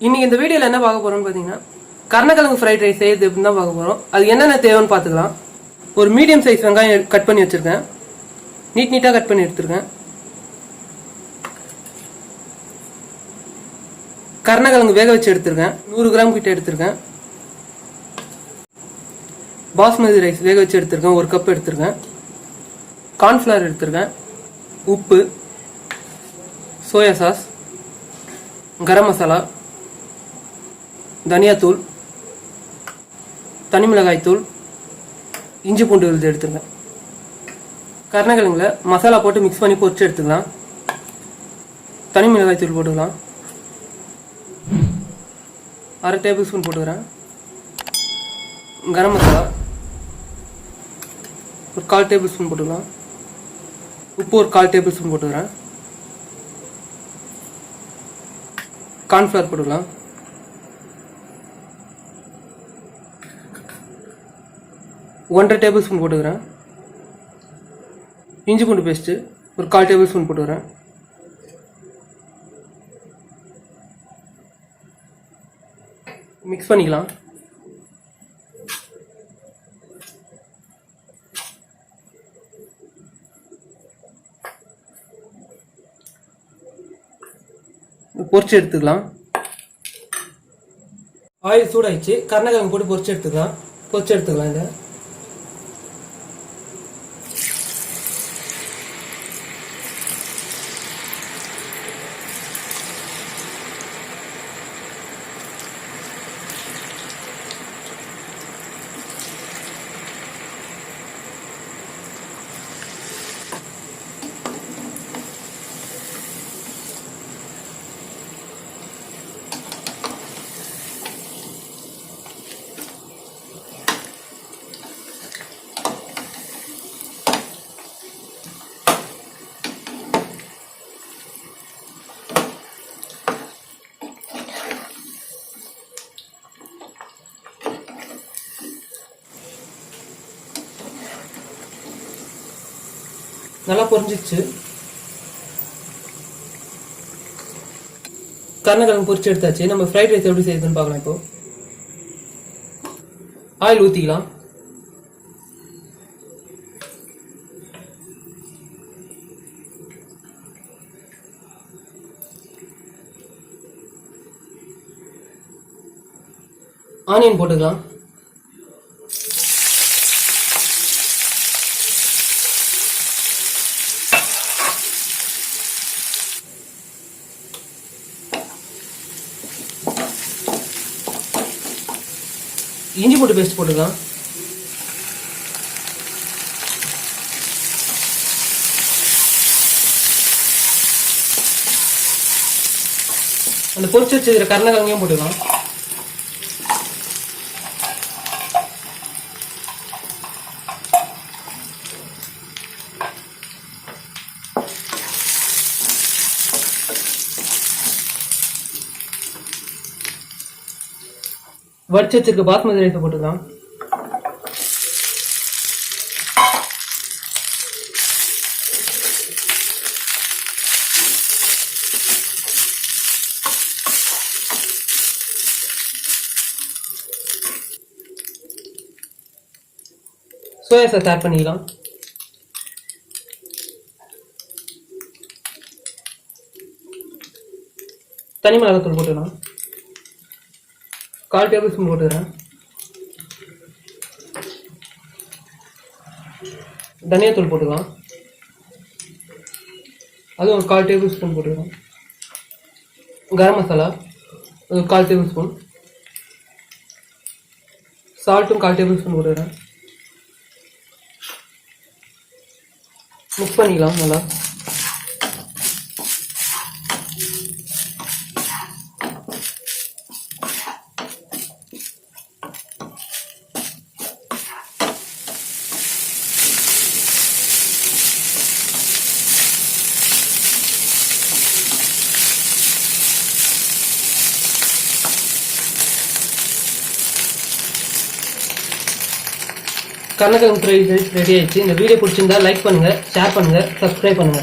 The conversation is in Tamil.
இன்னைக்கு இந்த வீடியோல என்ன பார்க்க போறோம்னு பாத்தீங்கன்னா கருணக்கிழங்கு ஃப்ரைட் ரைஸ் செய்யறது எப்படின்னு தான் பார்க்க போறோம். அது என்னென்ன தேவைன்னு பார்த்துக்கலாம். ஒரு மீடியம் சைஸ் வெங்காயம் கட் பண்ணி வச்சிருக்கேன். நீட்டா கட் பண்ணி எடுத்துருக்கேன். கருணக்கிழங்கு வேக வச்சு எடுத்துருக்கேன். 100 கிராம் கிட்ட எடுத்துருக்கேன். பாஸ்மதி ரைஸ் வேக வச்சு எடுத்துருக்கேன். 1 கப் எடுத்துருக்கேன். கார்ன்ஃபிளவர் எடுத்துருக்கேன். உப்பு, சோயா சாஸ், கரம் மசாலா, தனியாத்தூள், தனி மிளகாய் தூள், இஞ்சி பூண்டு விழுது எடுத்துருங்க. கருணக்கிழங்குல மசாலா போட்டு மிக்ஸ் பண்ணி பொரிச்சு எடுத்துக்கலாம். தனி மிளகாய் தூள் போட்டுக்கலாம். 1/2 டேபிள் ஸ்பூன் போட்டுக்கிறேன். கரம் மசாலா ஒரு 1/4 டேபிள் ஸ்பூன் போட்டுக்கலாம். உப்பு ஒரு 1/4 டேபிள் ஸ்பூன் போட்டுக்கிறேன். கார்ன்ஃபிளவர் போட்டுக்கலாம். 1/2 டேபிள் ஸ்பூன் போட்டுக்கிறேன். இஞ்சி பூண்டு பேஸ்ட்டு ஒரு 1/4 டேபிள் ஸ்பூன் போட்டுக்கிறேன். மிக்ஸ் பண்ணிக்கலாம். பொரிச்சு எடுத்துக்கலாம். ஆயில் சூடாயிடுச்சு. கருணக்கிழங்கு போட்டு பொரிச்சு எடுத்துக்கலாம். இதை நல்லா பொரிஞ்சிச்சு. கருணக்கிழங்கு பொரிச்சு எடுத்தாச்சு. நம்ம ஃப்ரைட் ரைஸ் எப்படி செய்யுதுன்னு பார்க்கலாம். இப்போ ஆயில் ஊற்றிக்கலாம். ஆனியன் போட்டுக்கலாம். இஞ்சி பூண்டு பேஸ்ட் போட்டுக்கலாம். அந்த பொரிச்சு வச்சிருக்கிற கருணக்கிழங்கையும் போட்டுக்கலாம். வடிச்சு வச்சிருக்க பாஸ்மதி ரைஸ் போட்டுக்கலாம். சோயா சாஸ் ஆட் பண்ணிக்கலாம். தனி மிளகாய் தூள் போட்டுக்கலாம். 1/4 டேபிள் ஸ்பூன் போட்டுக்கிறேன். தனியாத்தூள் போட்டுக்கலாம். அது ஒரு 1/4 டேபிள் ஸ்பூன் போட்டுக்கிறேன். கரம் மசாலா ஒரு 1/4 டேபிள் ஸ்பூன். சால்ட்டும் 1/4 டேபிள் ஸ்பூன் போட்டுக்கிறேன். மிக்ஸ் பண்ணிக்கலாம் நல்லா. கருணக்கிழங்கு ஃப்ரைட் ரைஸ் ரெடி ஆயிடுச்சு. இந்த வீடியோ பிடிச்சிருந்தா லைக் பண்ணுங்க, ஷேர் பண்ணுங்க, சப்ஸ்கிரைப் பண்ணுங்க.